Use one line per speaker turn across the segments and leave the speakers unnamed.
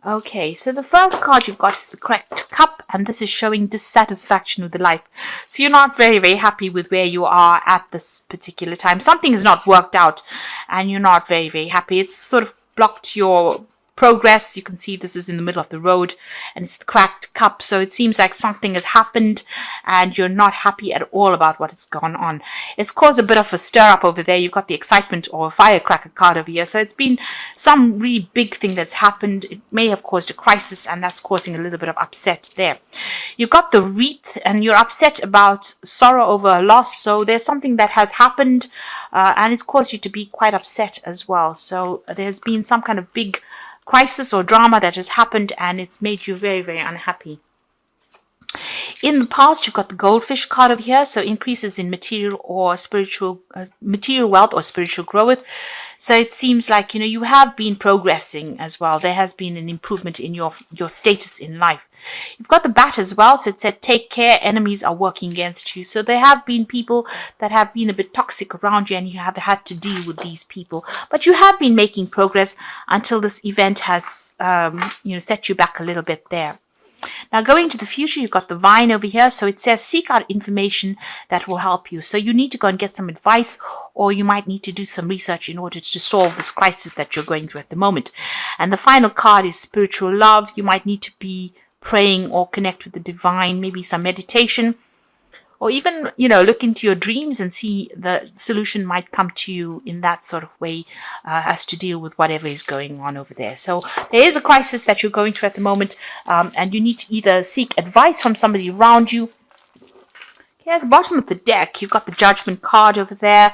Okay, so the first card you've got is the correct cup, and this is showing dissatisfaction with the life. So you're not very, very happy with where you are at this particular time. Something has not worked out, and you're not very, very happy. It's sort of blocked your progress. You can see this is in the middle of the road, and it's the cracked cup. So it seems like something has happened, and you're not happy at all about what has gone on. It's caused a bit of a stir up over there. You've got the excitement or firecracker card over here. So it's been some really big thing that's happened. It may have caused a crisis, and that's causing a little bit of upset there. You've got the wreath, and you're upset about sorrow over a loss. So there's something that has happened, and it's caused you to be quite upset as well. So there's been some kind of big crisis or drama that has happened, and it's made you very, very unhappy. In the past, you've got the goldfish card over here, so increases in material or spiritual, material wealth or spiritual growth. So it seems like, you have been progressing as well. There has been an improvement in your status in life. You've got the bat as well, so it said take care, enemies are working against you. So there have been people that have been a bit toxic around you, and you have had to deal with these people. But you have been making progress until this event has, set you back a little bit there. Now, going to the future, you've got the vine over here. So it says seek out information that will help you. So you need to go and get some advice, or you might need to do some research in order to solve this crisis that you're going through at the moment. And the final card is spiritual love. You might need to be praying or connect with the divine, maybe some meditation, or even, look into your dreams and see the solution might come to you in that sort of way as to deal with whatever is going on over there. So there is a crisis that you're going through at the moment, and you need to either seek advice from somebody around you. Okay, at the bottom of the deck, you've got the Judgment card over there,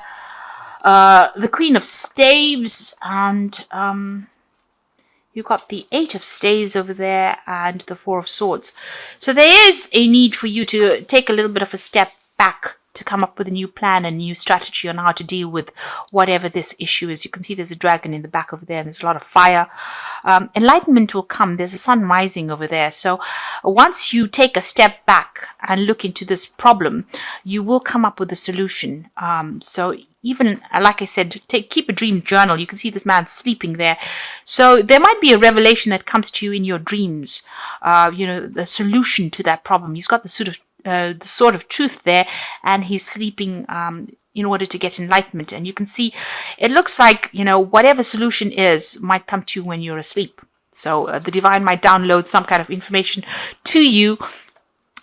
the Queen of Staves, and you've got the Eight of Staves over there and the Four of Swords. So there is a need for you to take a little bit of a step back to come up with a new plan, a new strategy on how to deal with whatever this issue is. You can see there's a dragon in the back over there, and there's a lot of fire. Enlightenment will come. There's a sun rising over there. So once you take a step back and look into this problem, you will come up with a solution. So even, like I said, keep a dream journal. You can see this man sleeping there. So there might be a revelation that comes to you in your dreams, the solution to that problem. He's got the sword of truth there, and he's sleeping in order to get enlightenment. And you can see it looks like, whatever solution is might come to you when you're asleep. So the divine might download some kind of information to you,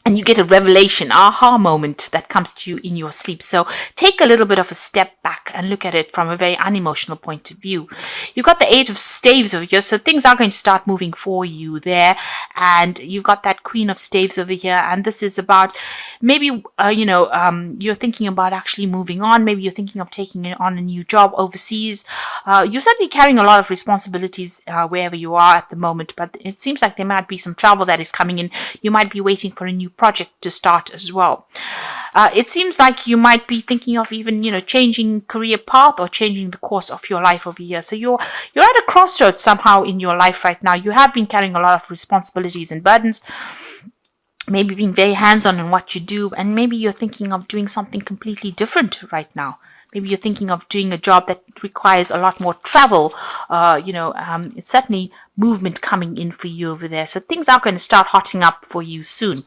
and you get a revelation, aha moment that comes to you in your sleep. So take a little bit of a step back and look at it from a very unemotional point of view. You've got the Eight of Staves over here, so things are going to start moving for you there. And you've got that Queen of Staves over here, and this is about maybe, you're thinking about actually moving on. Maybe you're thinking of taking on a new job overseas. You're certainly carrying a lot of responsibilities wherever you are at the moment, but it seems like there might be some travel that is coming in. You might be waiting for a new project to start as well. It seems like you might be thinking of even, changing career path or changing the course of your life over here. So you're at a crossroads somehow in your life right now. You have been carrying a lot of responsibilities and burdens, maybe being very hands-on in what you do, and maybe you're thinking of doing something completely different right now. Maybe you're thinking of doing a job that requires a lot more travel. It's certainly movement coming in for you over there. So things are going to start hotting up for you soon.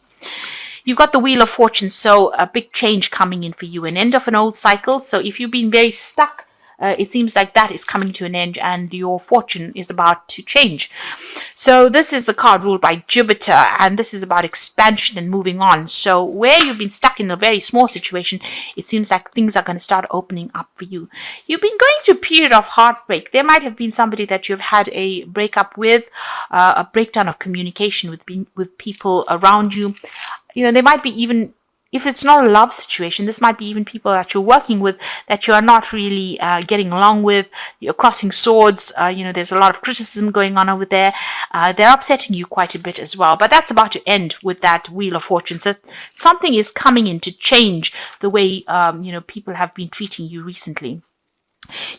You've got the Wheel of Fortune, so a big change coming in for you, an end of an old cycle. So if you've been very stuck, it seems like that is coming to an end and your fortune is about to change. So this is the card ruled by Jupiter, and this is about expansion and moving on. So where you've been stuck in a very small situation, it seems like things are going to start opening up for you. You've been going through a period of heartbreak. There might have been somebody that you've had a breakup with, a breakdown of communication with people around you. There might be even, if it's not a love situation, this might be even people that you're working with that you are not really getting along with. You're crossing swords. There's a lot of criticism going on over there. They're upsetting you quite a bit as well. But that's about to end with that Wheel of Fortune. So something is coming in to change the way, people have been treating you recently.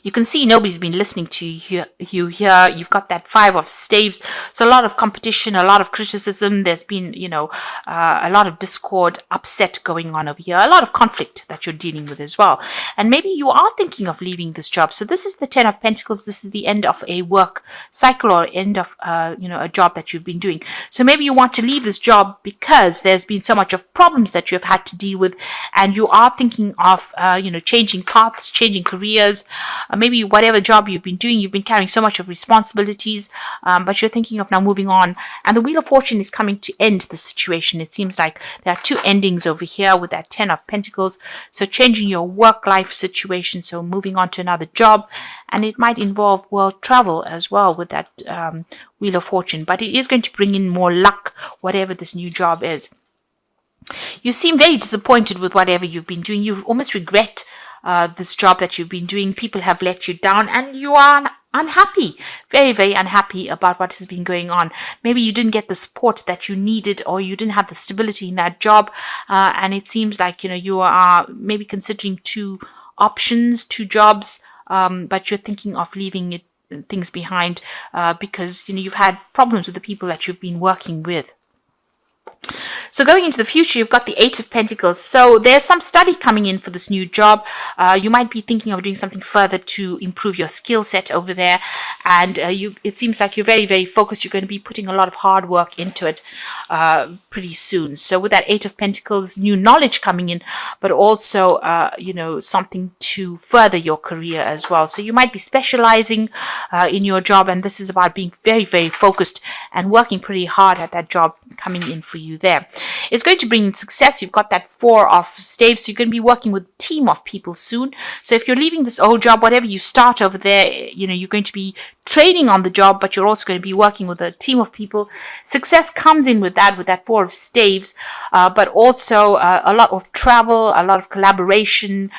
You can see nobody's been listening to you here. You've got that 5 of staves. So a lot of competition, a lot of criticism. There's been, a lot of discord, upset going on over here. A lot of conflict that you're dealing with as well. And maybe you are thinking of leaving this job. So this is the 10 of Pentacles. This is the end of a work cycle or end of, a job that you've been doing. So maybe you want to leave this job because there's been so much of problems that you've had to deal with. And you are thinking of, changing paths, changing careers. Maybe whatever job you've been doing, you've been carrying so much of responsibilities, but you're thinking of now moving on. And the Wheel of Fortune is coming to end the situation. It seems like there are 2 endings over here with that 10 of Pentacles. So changing your work-life situation, so moving on to another job. And it might involve world travel as well with that Wheel of Fortune. But it is going to bring in more luck, whatever this new job is. You seem very disappointed with whatever you've been doing. You almost regret this job that you've been doing. People have let you down and you are unhappy, very, very unhappy about what has been going on. Maybe you didn't get the support that you needed, or you didn't have the stability in that job. And it seems like, you are maybe considering 2 options, 2 jobs, but you're thinking of leaving things behind because, you've had problems with the people that you've been working with. So going into the future, you've got the 8 of Pentacles. So there's some study coming in for this new job. You might be thinking of doing something further to improve your skill set over there. And it seems like you're very, very focused. You're going to be putting a lot of hard work into it pretty soon. So with that 8 of Pentacles, new knowledge coming in, but also, something to further your career as well. So you might be specializing in your job. And this is about being very, very focused and working pretty hard at that job coming in for you there. It's going to bring success. You've got that 4 of staves, so you're going to be working with a team of people soon. So if you're leaving this old job, whatever you start over there, you're going to be training on the job, but you're also going to be working with a team of people. Success comes in with that 4 of staves, but also a lot of travel, a lot of collaboration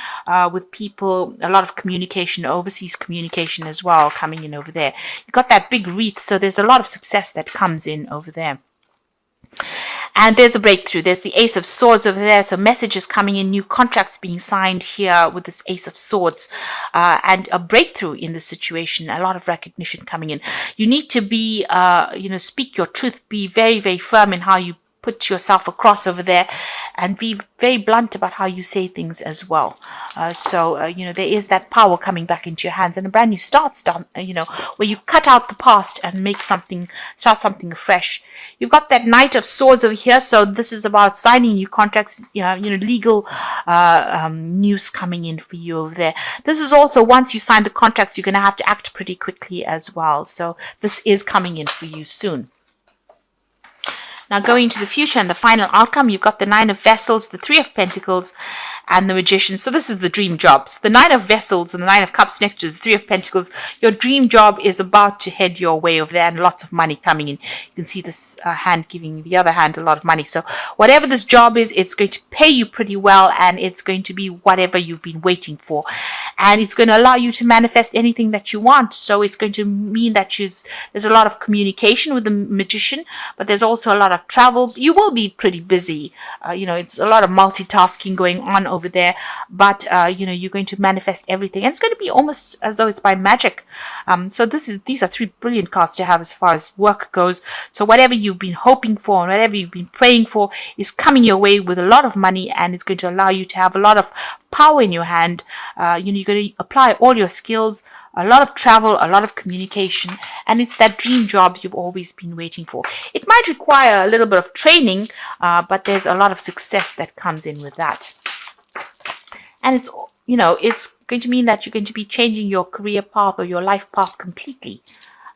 with people, a lot of communication, overseas communication as well coming in over there. You've got that big wreath, so there's a lot of success that comes in over there. And there's a breakthrough. There's the Ace of Swords over there. So messages coming in, new contracts being signed here with this Ace of Swords, and a breakthrough in the situation. A lot of recognition coming in. You need to be, speak your truth. Be very, very firm in how you put yourself across over there, and be very blunt about how you say things as well. There is that power coming back into your hands, and a brand new start, where you cut out the past and start something fresh. You've got that Knight of Swords over here, so this is about signing new contracts, legal news coming in for you over there. This is also, once you sign the contracts, you're going to have to act pretty quickly as well. So this is coming in for you soon. Now going into the future and the final outcome, you've got the 9 of Vessels, the 3 of Pentacles, and the Magician. So this is the dream job. So the 9 of Vessels and the 9 of Cups next to the 3 of Pentacles, your dream job is about to head your way over there, and lots of money coming in. You can see this hand giving the other hand a lot of money. So whatever this job is, it's going to pay you pretty well, and it's going to be whatever you've been waiting for. And it's going to allow you to manifest anything that you want. So it's going to mean that there's a lot of communication with the Magician, but there's also a lot of travel. You will be pretty busy. It's a lot of multitasking going on over there, but you're going to manifest everything, and it's going to be almost as though it's by magic. So these are 3 brilliant cards to have as far as work goes. So whatever you've been hoping for and whatever you've been praying for is coming your way with a lot of money, and it's going to allow you to have a lot of power in your hand. You're going to apply all your skills, a lot of travel, a lot of communication, and it's that dream job you've always been waiting for. It might require a little bit of training, but there's a lot of success that comes in with that. And it's going to mean that you're going to be changing your career path or your life path completely,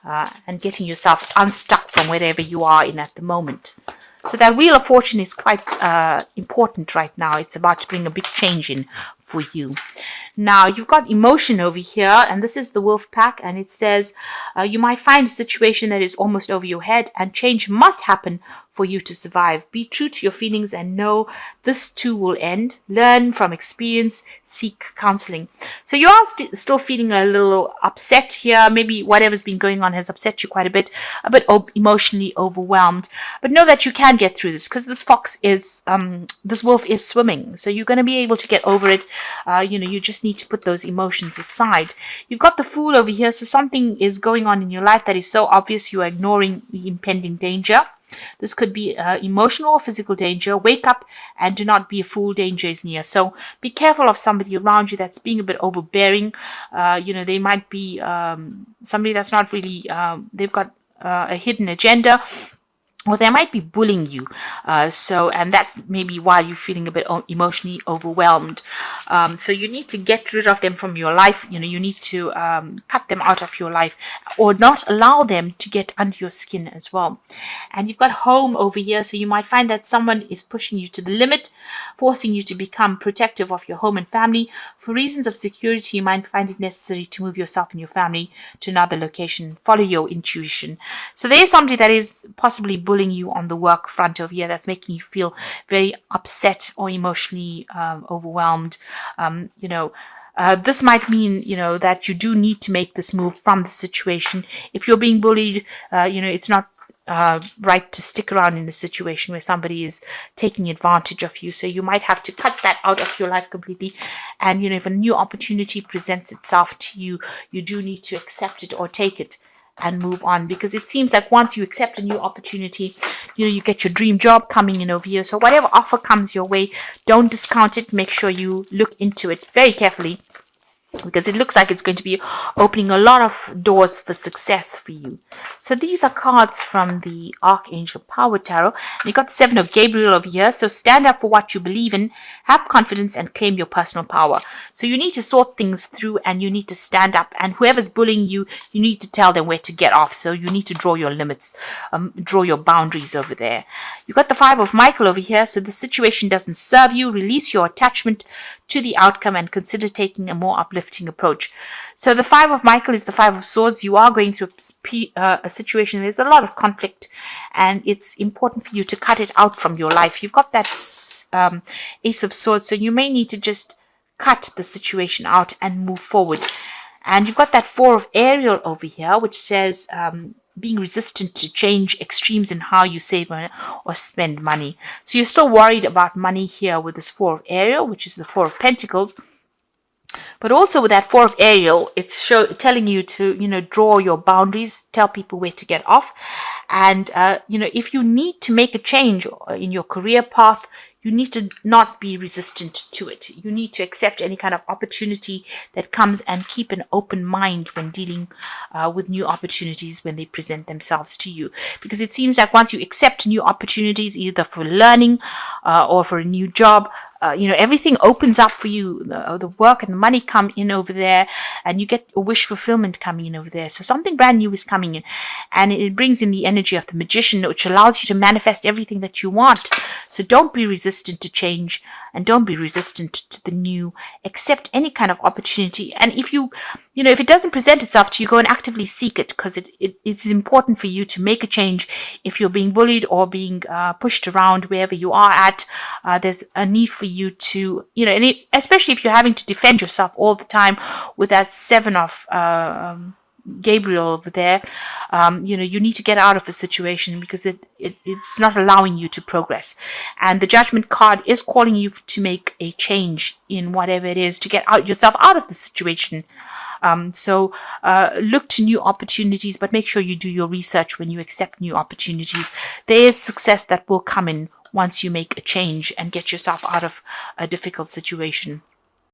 and getting yourself unstuck from wherever you are in at the moment. So that Wheel of Fortune is quite important right now. It's about to bring a big change in for you. Now, you've got emotion over here, and this is the wolf pack, and it says, you might find a situation that is almost over your head, and change must happen for you to survive. Be true to your feelings and know this too will end. Learn from experience, seek counseling. So you are still feeling a little upset here. Maybe whatever's been going on has upset you quite a bit emotionally overwhelmed. But know that you can get through this, because this wolf is swimming. So you're going to be able to get over it. You just need to put those emotions aside. You've got the Fool over here, so something is going on in your life that is so obvious you are ignoring the impending danger. This could be emotional or physical danger. Wake up and do not be a fool. Danger is near. So be careful of somebody around you that's being a bit overbearing. They might be somebody that's not really, they've got a hidden agenda, or they might be bullying you. And that may be why you're feeling a bit emotionally overwhelmed. So you need to get rid of them from your life. You need to cut them out of your life, or not allow them to get under your skin as well. And you've got Home over here. So you might find that someone is pushing you to the limit, forcing you to become protective of your home and family. For reasons of security, you might find it necessary to move yourself and your family to another location. Follow your intuition. So there is somebody that is possibly bullying you on the work front over here, that's making you feel very upset or emotionally overwhelmed. This might mean, that you do need to make this move from the situation. If you're being bullied, it's not right to stick around in a situation where somebody is taking advantage of you. So you might have to cut that out of your life completely. And, if a new opportunity presents itself to you, you do need to accept it or take it and move on, because it seems like once you accept a new opportunity, you get your dream job coming in over here. So whatever offer comes your way, don't discount it. Make sure you look into it very carefully, because it looks like it's going to be opening a lot of doors for success for you. So these are cards from the Archangel Power Tarot. And you got the Seven of Gabriel over here. So stand up for what you believe in, have confidence, and claim your personal power. So you need to sort things through, and you need to stand up. And whoever's bullying you, you need to tell them where to get off. So you need to draw your limits, draw your boundaries over there. You got the Five of Michael over here. So the situation doesn't serve you. Release your attachment to the outcome and consider taking a more uplifting approach. So the Five of Michael is the Five of Swords. You are going through a situation where there's a lot of conflict, and it's important for you to cut it out from your life. You've got that Ace of Swords, so you may need to just cut the situation out and move forward. And you've got that Four of Ariel over here, which says being resistant to change, extremes in how you save or spend money. So you're still worried about money here with this Four of Ariel, which is the Four of Pentacles. But also with that Four of Ariel, it's telling you to, draw your boundaries, tell people where to get off. And, if you need to make a change in your career path, you need to not be resistant to it. You need to accept any kind of opportunity that comes and keep an open mind when dealing with new opportunities when they present themselves to you. Because it seems like once you accept new opportunities, either for learning or for a new job, everything opens up for you. The work and the money come in over there, and you get a wish fulfillment coming in over there. So something brand new is coming in, and it brings in the energy of the Magician, which allows you to manifest everything that you want. So don't be resistant to change, and don't be resistant to the new. Accept any kind of opportunity, and if if it doesn't present itself to you, go and actively seek it, because it's important for you to make a change. If you're being bullied or being pushed around wherever you are at, there's a need for you to, and especially if you're having to defend yourself all the time with that Seven of Gabriel over there, you need to get out of a situation, because it's not allowing you to progress. And the Judgment card is calling you to make a change in whatever it is, to get yourself out of the situation. So look to new opportunities, but make sure you do your research when you accept new opportunities. There is success that will come in once you make a change and get yourself out of a difficult situation.